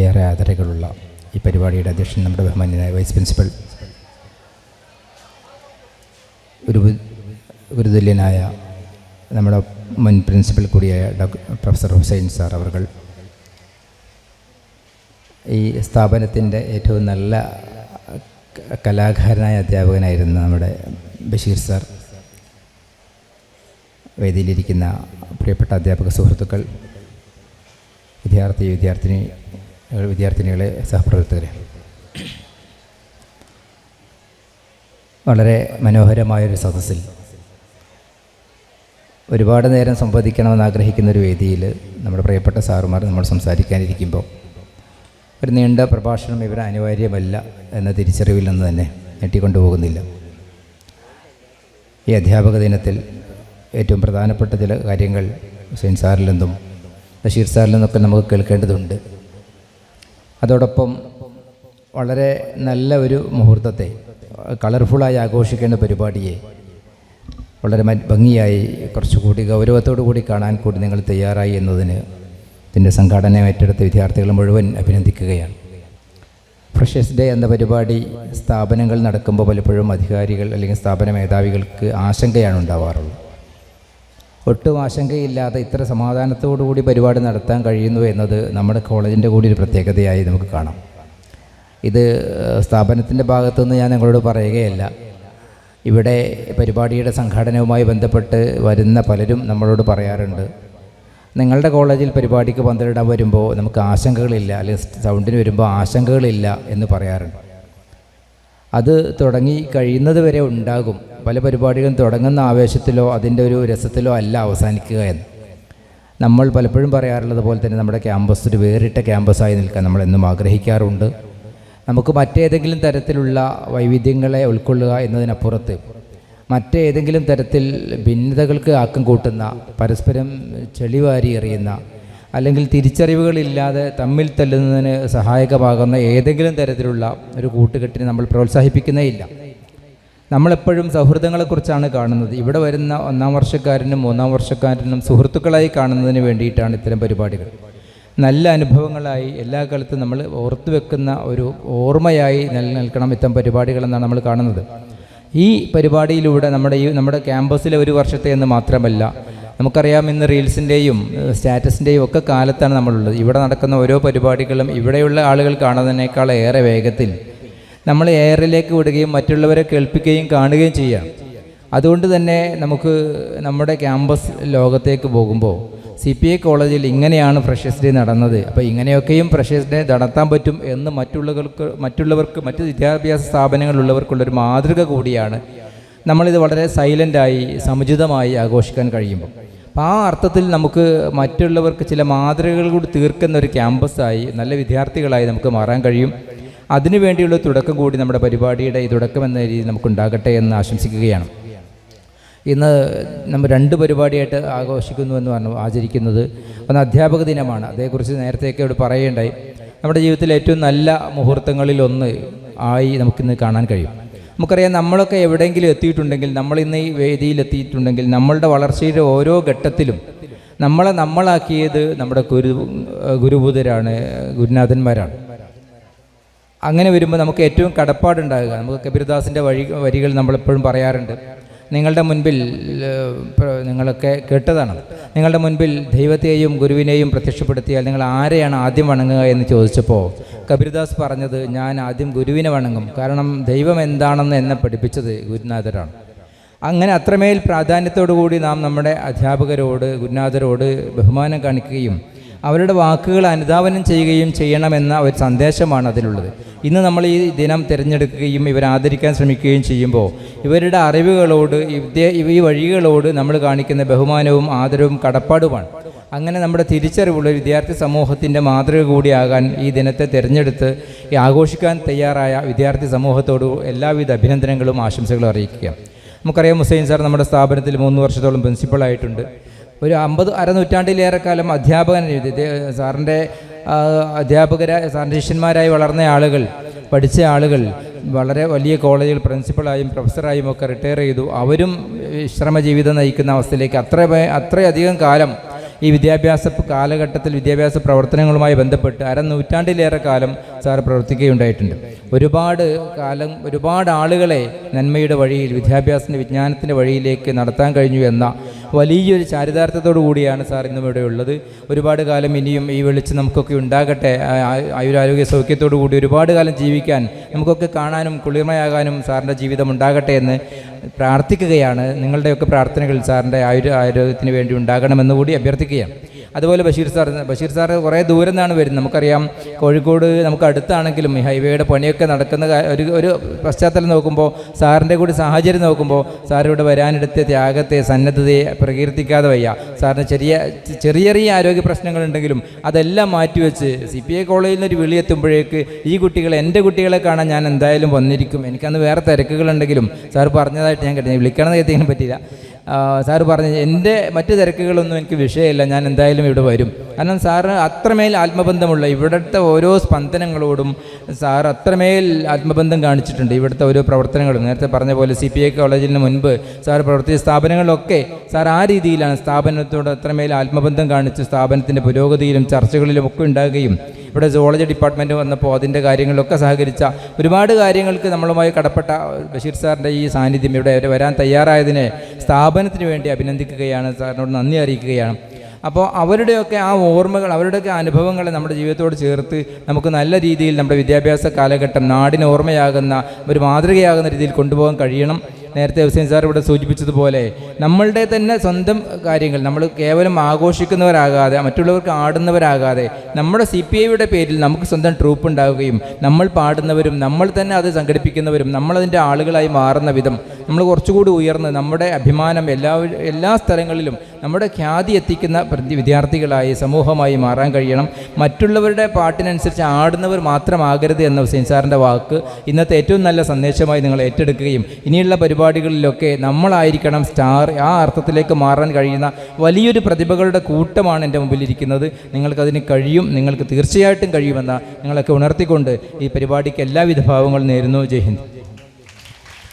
ഏറെ ആദരകളുള്ള ഈ പരിപാടിയുടെ അധ്യക്ഷൻ നമ്മുടെ ബഹുമാന്യനായ വൈസ് പ്രിൻസിപ്പൽ ഗുരുതുല്യനായ നമ്മുടെ മുൻ പ്രിൻസിപ്പൽ കൂടിയായ പ്രൊഫസർ ഹുസൈൻ സാർ അവർ, ഈ സ്ഥാപനത്തിൻ്റെ ഏറ്റവും നല്ല കലാകാരനായ അധ്യാപകനായിരുന്ന നമ്മുടെ ബഷീർ സാർ, വേദിയിലിരിക്കുന്ന പ്രിയപ്പെട്ട അധ്യാപക സുഹൃത്തുക്കൾ, വിദ്യാർത്ഥിനികളെ, സഹപ്രവർത്തകരെ, വളരെ മനോഹരമായൊരു സദസ്സിൽ ഒരുപാട് നേരം സംവദിക്കണമെന്ന് ആഗ്രഹിക്കുന്ന ഒരു വേദിയിൽ നമ്മുടെ പ്രിയപ്പെട്ട സാറുമാർ നമ്മൾ സംസാരിക്കാനിരിക്കുമ്പോൾ ഒരു നീണ്ട പ്രഭാഷണം ഇവർ അനിവാര്യമല്ല എന്ന തിരിച്ചറിവിൽ നിന്ന് തന്നെ ഞെട്ടിക്കൊണ്ടുപോകുന്നില്ല. ഈ അധ്യാപക ദിനത്തിൽ ഏറ്റവും പ്രധാനപ്പെട്ട ചില കാര്യങ്ങൾ ഹുസൈൻ സാറിൽ നിന്നും ബഷീർ സാറിൽ നിന്നൊക്കെ നമുക്ക് കേൾക്കേണ്ടതുണ്ട്. അതോടൊപ്പം വളരെ നല്ല ഒരു മുഹൂർത്തത്തെ കളർഫുള്ളായി ആഘോഷിക്കേണ്ട പരിപാടിയെ വളരെ ഭംഗിയായി കുറച്ചുകൂടി ഗൗരവത്തോടു കൂടി കാണാൻ കൂടി നിങ്ങൾ തയ്യാറായി എന്നതിന് ഇതിൻ്റെ സംഘാടനം ഏറ്റെടുത്ത വിദ്യാർത്ഥികൾ മുഴുവൻ അഭിനന്ദിക്കുകയാണ്. ഫ്രഷേഴ്സ് ഡേ എന്ന പരിപാടി സ്ഥാപനങ്ങൾ നടക്കുമ്പോൾ പലപ്പോഴും അധികാരികൾ അല്ലെങ്കിൽ സ്ഥാപന മേധാവികൾക്ക് ആശങ്കയാണ് ഉണ്ടാവാറുള്ളത്. ഒട്ടും ആശങ്കയില്ലാതെ ഇത്ര സമാധാനത്തോടുകൂടി പരിപാടി നടത്താൻ കഴിയുന്നു എന്നത് നമ്മുടെ കോളേജിൻ്റെ കൂടി ഒരു പ്രത്യേകതയായി നമുക്ക് കാണാം. ഇത് സ്ഥാപനത്തിൻ്റെ ഭാഗത്തുനിന്ന് ഞാൻ നിങ്ങളോട് പറയുകയല്ല. ഇവിടെ പരിപാടിയുടെ സംഘാടനവുമായി ബന്ധപ്പെട്ട് വരുന്ന പലരും നമ്മളോട് പറയാറുണ്ട്, നിങ്ങളുടെ കോളേജിൽ പരിപാടിക്ക് പന്തലിടാൻ വരുമ്പോൾ നമുക്ക് ആശങ്കകളില്ല, അല്ലെങ്കിൽ സൗണ്ടിന് വരുമ്പോൾ ആശങ്കകളില്ല എന്ന് പറയാറുണ്ട്. അത് തുടങ്ങി കഴിയുന്നത് വരെ ഉണ്ടാകും. പല പരിപാടികളും തുടങ്ങുന്ന ആവേശത്തിലോ അതിൻ്റെ ഒരു രസത്തിലോ അല്ല അവസാനിക്കുക എന്ന്. നമ്മൾ പലപ്പോഴും പറയാറുള്ളത് പോലെ തന്നെ നമ്മുടെ ക്യാമ്പസ് ഒരു വേറിട്ട ക്യാമ്പസായി നിൽക്കാൻ നമ്മളെന്നും ആഗ്രഹിക്കാറുണ്ട്. നമുക്ക് മറ്റേതെങ്കിലും തരത്തിലുള്ള വൈവിധ്യങ്ങളെ ഉൾക്കൊള്ളുക എന്നതിനപ്പുറത്ത് മറ്റേതെങ്കിലും തരത്തിൽ ഭിന്നതകൾക്ക് ആക്കം കൂട്ടുന്ന, പരസ്പരം ചെളിവാരി എറിയുന്ന, അല്ലെങ്കിൽ തിരിച്ചറിവുകളില്ലാതെ തമ്മിൽ തല്ലുന്നതിന് സഹായകമാകുന്ന ഏതെങ്കിലും തരത്തിലുള്ള ഒരു കൂട്ടുകെട്ടിനെ നമ്മൾ പ്രോത്സാഹിപ്പിക്കുന്നേ ഇല്ല. നമ്മളെപ്പോഴും സൗഹൃദങ്ങളെക്കുറിച്ചാണ് കാണുന്നത്. ഇവിടെ വരുന്ന 1-ാം വർഷക്കാരനും 3-ാം വർഷക്കാരനും സുഹൃത്തുക്കളായി കാണുന്നതിന് വേണ്ടിയിട്ടാണ് ഇത്തരം പരിപാടികൾ. നല്ല അനുഭവങ്ങളായി എല്ലാ കാലത്തും നമ്മൾ ഓർത്തു വെക്കുന്ന ഒരു ഓർമ്മയായി നിലനിൽക്കണം ഇത്തരം പരിപാടികളെന്നാണ് നമ്മൾ കാണുന്നത്. ഈ പരിപാടിയിലൂടെ നമ്മുടെ ക്യാമ്പസിലെ ഒരു വർഷത്തെ എന്ന് മാത്രമല്ല, നമുക്കറിയാം ഇന്ന് റീൽസിൻ്റെയും സ്റ്റാറ്റസിൻ്റെയും ഒക്കെ കാലത്താണ് നമ്മളുള്ളത്. ഇവിടെ നടക്കുന്ന ഓരോ പരിപാടികളും ഇവിടെയുള്ള ആളുകൾ കാണുന്നതിനേക്കാൾ ഏറെ വേഗത്തിൽ നമ്മൾ എയറിലേക്ക് വിടുകയും മറ്റുള്ളവരെ കേൾപ്പിക്കുകയും കാണുകയും ചെയ്യാം. അതുകൊണ്ട് തന്നെ നമുക്ക് നമ്മുടെ ക്യാമ്പസ് ലോകത്തേക്ക് പോകുമ്പോൾ CPI കോളേജിൽ ഇങ്ങനെയാണ് ഫ്രഷേഴ്സ് ഡേ നടന്നത്, അപ്പോൾ ഇങ്ങനെയൊക്കെയും ഫ്രഷേഴ്സ് ഡേ നടത്താൻ പറ്റും എന്ന് മറ്റുള്ളവർക്ക് മറ്റ് വിദ്യാഭ്യാസ സ്ഥാപനങ്ങളിലുള്ളവർക്കുള്ളൊരു മാതൃക കൂടിയാണ് നമ്മളിത് വളരെ സൈലൻ്റായി സമുചിതമായി ആഘോഷിക്കാൻ കഴിയുമ്പോൾ. അപ്പോൾ ആ അർത്ഥത്തിൽ നമുക്ക് മറ്റുള്ളവർക്ക് ചില മാതൃകകൾ കൂടി തീർക്കുന്ന ഒരു ക്യാമ്പസായി, നല്ല വിദ്യാർത്ഥികളായി നമുക്ക് മാറാൻ കഴിയും. അതിനു വേണ്ടിയുള്ള തുടക്കം കൂടി നമ്മുടെ പരിപാടിയുടെ ഈ തുടക്കം എന്ന രീതിയിൽ നമുക്കുണ്ടാകട്ടെ എന്ന് ആശംസിക്കുകയാണ്. ഇന്ന് നമ്മൾ 2 പരിപാടിയായിട്ട് ആചരിക്കുന്നത് ഒന്ന് അധ്യാപക ദിനമാണ്. അതേക്കുറിച്ച് നേരത്തെയൊക്കെ ഇവിടെ പറയുകയുണ്ടായി. നമ്മുടെ ജീവിതത്തിലെ ഏറ്റവും നല്ല മുഹൂർത്തങ്ങളിലൊന്ന് ആയി നമുക്കിന്ന് കാണാൻ കഴിയും. നമുക്കറിയാം, നമ്മളൊക്കെ എവിടെയെങ്കിലും എത്തിയിട്ടുണ്ടെങ്കിൽ, നമ്മളിന്ന് ഈ വേദിയിൽ എത്തിയിട്ടുണ്ടെങ്കിൽ, നമ്മളുടെ വളർച്ചയുടെ ഓരോ ഘട്ടത്തിലും നമ്മളാക്കിയത് നമ്മുടെ ഗുരുഭൂതരാണ്, ഗുരുനാഥന്മാരാണ്. അങ്ങനെ വരുമ്പോൾ നമുക്ക് ഏറ്റവും കടപ്പാടുണ്ടാകുക. നമുക്ക് കബീർദാസിൻ്റെ വരികൾ നമ്മളെപ്പോഴും പറയാറുണ്ട്. നിങ്ങളുടെ മുൻപിൽ, നിങ്ങളൊക്കെ കേട്ടതാണ്, നിങ്ങളുടെ മുൻപിൽ ദൈവത്തെയും ഗുരുവിനെയും പ്രത്യക്ഷപ്പെടുത്തിയാൽ നിങ്ങൾ ആരെയാണ് ആദ്യം വണങ്ങുക എന്ന് ചോദിച്ചപ്പോൾ കബീർദാസ് പറഞ്ഞത്, ഞാൻ ആദ്യം ഗുരുവിനെ വണങ്ങും. കാരണം ദൈവം എന്താണെന്ന് എന്നെ പഠിപ്പിച്ചത് ഗുരുനാഥരാണ്. അങ്ങനെ അത്രമേൽ പ്രാധാന്യത്തോടു കൂടി നാം നമ്മുടെ അധ്യാപകരോട്, ഗുരുനാഥരോട് ബഹുമാനം കാണിക്കുകയും അവരുടെ വാക്കുകൾ അനുധാവനം ചെയ്യുകയും ചെയ്യണമെന്ന ഒരു സന്ദേശമാണ് അതിലുള്ളത്. ഇന്ന് നമ്മൾ ഈ ദിനം തിരഞ്ഞെടുക്കുകയും ഇവരെ ആദരിക്കാൻ ശ്രമിക്കുകയും ചെയ്യുമ്പോൾ ഇവരുടെ അറിവുകളോട്, ഈ വഴികളോട് നമ്മൾ കാണിക്കുന്ന ബഹുമാനവും ആദരവും കടപ്പാടുമാണ്. അങ്ങനെ നമ്മുടെ തിരിച്ചറിവുള്ള വിദ്യാർത്ഥി സമൂഹത്തിൻ്റെ മാതൃക കൂടിയാകാൻ ഈ ദിനത്തെ തിരഞ്ഞെടുത്ത് ആഘോഷിക്കാൻ തയ്യാറായ വിദ്യാർത്ഥി സമൂഹത്തോട് എല്ലാവിധ അഭിനന്ദനങ്ങളും ആശംസകളും അറിയിക്കുക. നമുക്കറിയാം, ഹുസൈൻ സാർ നമ്മുടെ സ്ഥാപനത്തിൽ 3 വർഷത്തോളം പ്രിൻസിപ്പളായിട്ടുണ്ട്. ഒരു 50 അരനൂറ്റാണ്ടിലേറെ കാലം സാറിൻ്റെ ശിഷ്യന്മാരായി വളർന്ന ആളുകൾ, പഠിച്ച ആളുകൾ വളരെ വലിയ കോളേജുകൾ പ്രിൻസിപ്പളായും പ്രൊഫസറായും ഒക്കെ റിട്ടയർ ചെയ്തു. അവരും ശ്രമജീവിതം നയിക്കുന്ന അവസ്ഥയിലേക്ക് അത്രയധികം കാലം ഈ വിദ്യാഭ്യാസ കാലഘട്ടത്തിൽ വിദ്യാഭ്യാസ പ്രവർത്തനങ്ങളുമായി ബന്ധപ്പെട്ട് അരനൂറ്റാണ്ടിലേറെ കാലം സാർ പ്രവർത്തിക്കുകയുണ്ടായിട്ടുണ്ട്. ഒരുപാട് ആളുകളെ നന്മയുടെ വഴിയിൽ, വിദ്യാഭ്യാസത്തിൻ്റെ വിജ്ഞാനത്തിൻ്റെ വഴിയിലേക്ക് നടത്താൻ കഴിഞ്ഞു എന്ന വലിയൊരു ചാരിതാർത്ഥ്യത്തോടു കൂടിയാണ് സാർ ഇന്നും ഇവിടെ ഉള്ളത്. ഒരുപാട് കാലം ഇനിയും ഈ വെളിച്ചം നമുക്കൊക്കെ ഉണ്ടാകട്ടെ. ആയുരാരോഗ്യ സൗഖ്യത്തോടു കൂടി ഒരുപാട് കാലം ജീവിക്കാൻ, നമുക്കൊക്കെ കാണാനും കുളിർമയാകാനും സാറിൻ്റെ ജീവിതം ഉണ്ടാകട്ടെ എന്ന് പ്രാർത്ഥിക്കുകയാണ്. നിങ്ങളുടെയൊക്കെ പ്രാർത്ഥനകൾ സാറിൻ്റെ ആരോഗ്യത്തിന് വേണ്ടി ഉണ്ടാകണമെന്ന് കൂടി അഭ്യർത്ഥിക്കുകയാണ്. അതുപോലെ ബഷീർ സാർ കുറേ ദൂരം നിന്നാണ് വരുന്നത്. നമുക്കറിയാം, കോഴിക്കോട് നമുക്ക് അടുത്താണെങ്കിലും ഈ ഹൈവേയുടെ പണിയൊക്കെ നടക്കുന്ന ഒരു പശ്ചാത്തലം നോക്കുമ്പോൾ, സാറിൻ്റെ കൂടി സാഹചര്യം നോക്കുമ്പോൾ, സാർ ഇവിടെ വരാനെടുത്ത ത്യാഗത്തെ, സന്നദ്ധതയെ പ്രകീർത്തിക്കാതെ വയ്യ. സാറിന് ചെറിയ ആരോഗ്യ പ്രശ്നങ്ങളുണ്ടെങ്കിലും അതെല്ലാം മാറ്റിവെച്ച് CPI കോളേജിൽ നിന്നൊരു വിളി എത്തുമ്പോഴേക്ക് ഈ കുട്ടികളെ, എൻ്റെ കുട്ടികളെ കാണാൻ ഞാൻ എന്തായാലും വന്നിരിക്കും, എനിക്കന്ന് വേറെ തിരക്കുകളുണ്ടെങ്കിലും സാർ പറഞ്ഞതായിട്ട് ഞാൻ കേട്ടു. വിളിക്കണമെന്ന് കരുതിയാൻ പറ്റിയില്ല. സാറ് പറഞ്ഞു, എൻ്റെ മറ്റ് തിരക്കുകളൊന്നും എനിക്ക് വിഷയമില്ല, ഞാൻ എന്തായാലും ഇവിടെ വരും. കാരണം സാറ് അത്രമേൽ ആത്മബന്ധമുള്ള, ഇവിടുത്തെ ഓരോ സ്പന്ദനങ്ങളോടും സാർ അത്രമേൽ ആത്മബന്ധം കാണിച്ചിട്ടുണ്ട്. ഇവിടുത്തെ ഓരോ പ്രവർത്തനങ്ങളും നേരത്തെ പറഞ്ഞ പോലെ CPI കോളേജിന് മുൻപ് സാർ പ്രവർത്തിച്ച സ്ഥാപനങ്ങളിലൊക്കെ സാർ ആ രീതിയിലാണ് സ്ഥാപനത്തോട് അത്രമേൽ ആത്മബന്ധം കാണിച്ച് സ്ഥാപനത്തിൻ്റെ പുരോഗതിയിലും ചർച്ചകളിലും ഒക്കെ ഉണ്ടാകുകയും, ഇവിടെ സുവോളജി ഡിപ്പാർട്ട്മെൻറ്റ് വന്നപ്പോൾ അതിൻ്റെ കാര്യങ്ങളിലൊക്കെ സഹകരിച്ച, ഒരുപാട് കാര്യങ്ങൾക്ക് നമ്മളുമായി കടപ്പെട്ട ബഷീർ സാറിൻ്റെ ഈ സാന്നിധ്യം, ഇവിടെ വരാൻ തയ്യാറായതിനെ സ്ഥാപനത്തിന് വേണ്ടി അഭിനന്ദിക്കുകയാണ്, സാറിനോട് നന്ദി അറിയിക്കുകയാണ്. അപ്പോൾ അവരുടെയൊക്കെ ആ ഓർമ്മകൾ, അവരുടെയൊക്കെ അനുഭവങ്ങളെ നമ്മുടെ ജീവിതത്തോട് ചേർത്ത് നമുക്ക് നല്ല രീതിയിൽ നമ്മുടെ വിദ്യാഭ്യാസ കാലഘട്ടം നാടിന് ഓർമ്മയാകുന്ന, ഒരു മാതൃകയാകുന്ന രീതിയിൽ കൊണ്ടുപോകാൻ കഴിയണം. നേരത്തെ ഹുസൈൻ സാർ ഇവിടെ സൂചിപ്പിച്ചതുപോലെ നമ്മളുടെ തന്നെ സ്വന്തം കാര്യങ്ങൾ നമ്മൾ കേവലം ആഘോഷിക്കുന്നവരാകാതെ, മറ്റുള്ളവർക്ക് ആടുന്നവരാകാതെ, നമ്മുടെ CPIയുടെ പേരിൽ നമുക്ക് സ്വന്തം ട്രൂപ്പ് ഉണ്ടാവുകയും നമ്മൾ പാടുന്നവരും നമ്മൾ തന്നെ അത് സംഘടിപ്പിക്കുന്നവരും നമ്മളതിൻ്റെ ആളുകളായി മാറുന്ന വിധം നമ്മൾ കുറച്ചുകൂടി ഉയർന്ന് നമ്മുടെ അഭിമാനം എല്ലാ സ്ഥലങ്ങളിലും നമ്മുടെ ഖ്യാതി എത്തിക്കുന്ന വിദ്യാർത്ഥികളായി, സമൂഹമായി മാറാൻ കഴിയണം. മറ്റുള്ളവരുടെ പാട്ടിനനുസരിച്ച് ആടുന്നവർ മാത്രമാകരുത് എന്ന ഹുസൈൻ സാറിൻ്റെ വാക്ക് ഇന്നത്തെ ഏറ്റവും നല്ല സന്ദേശമായി നിങ്ങൾ ഏറ്റെടുക്കുകയും ഇനിയുള്ള പരിപാടികളിലൊക്കെ നമ്മളായിരിക്കണം സ്റ്റാർ, ആ അർത്ഥത്തിലേക്ക് മാറാൻ കഴിയുന്ന വലിയൊരു പ്രതിഭകളുടെ കൂട്ടമാണ് എൻ്റെ മുമ്പിലിരിക്കുന്നത്. നിങ്ങൾക്കതിന് കഴിയും, നിങ്ങൾക്ക് തീർച്ചയായിട്ടും കഴിയുമെന്ന നിങ്ങളൊക്കെ ഉണർത്തിക്കൊണ്ട് ഈ പരിപാടിക്ക് എല്ലാവിധ ഭാവങ്ങളും നേരുന്നു. ജയ് ഹിന്ദ്.